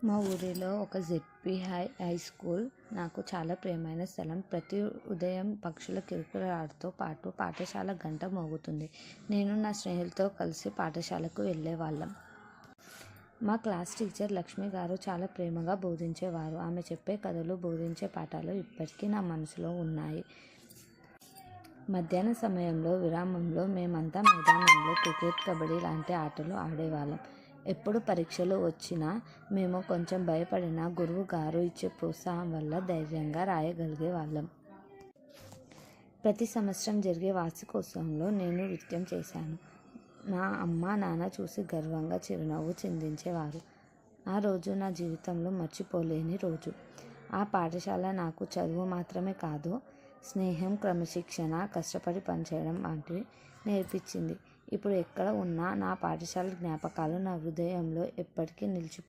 మా ఊరిలో ఒక జెడ్పీ హై స్కూల్ నాకు చాలా ప్రియమైన స్థలం. ప్రతి ఉదయం పక్షుల కిలకిలలతో పాటు పాఠశాల గంట మోగుతుంది. నేను నా స్నేహితులతో కలిసి పాఠశాలకు వెళ్ళేవాళ్ళం. మా క్లాస్ టీచర్ లక్ష్మి గారు చాలా ప్రేమగా బోధించేవారు. ఆమె చెప్పే కథలు, బోధించే పాఠాలు ఇప్పటికీ నా మనసులో ఉన్నాయి. మధ్యాహ్న సమయంలో విరామంలో మేమంతా మైదానంలో క్రికెట్, కబడ్డీ లాంటి ఆటలు ఆడేవాళ్ళం. ఎప్పుడు పరీక్షలు వచ్చినా మేము కొంచెం భయపడినా గురువు గారు ఇచ్చే ప్రోత్సాహం వల్ల ధైర్యంగా రాయగలిగే వాళ్ళం. ప్రతి సంవత్సరం జరిగే వార్షికోత్సవంలో నేను నృత్యం చేశాను. మా అమ్మ నాన్న చూసి గర్వంగా చిరునవ్వు చిందించేవారు. ఆ రోజు నా జీవితంలో మర్చిపోలేని రోజు. ఆ పాఠశాల నాకు చదువు మాత్రమే కాదు, స్నేహం, క్రమశిక్షణ, కష్టపడి పనిచేయడం వంటివి నేర్పించింది. ఇప్పుడు ఎక్కడ ఉన్నా నా పాఠశాల జ్ఞాపకాలు నా హృదయంలో ఎప్పటికీ నిలిచిపోతాయి.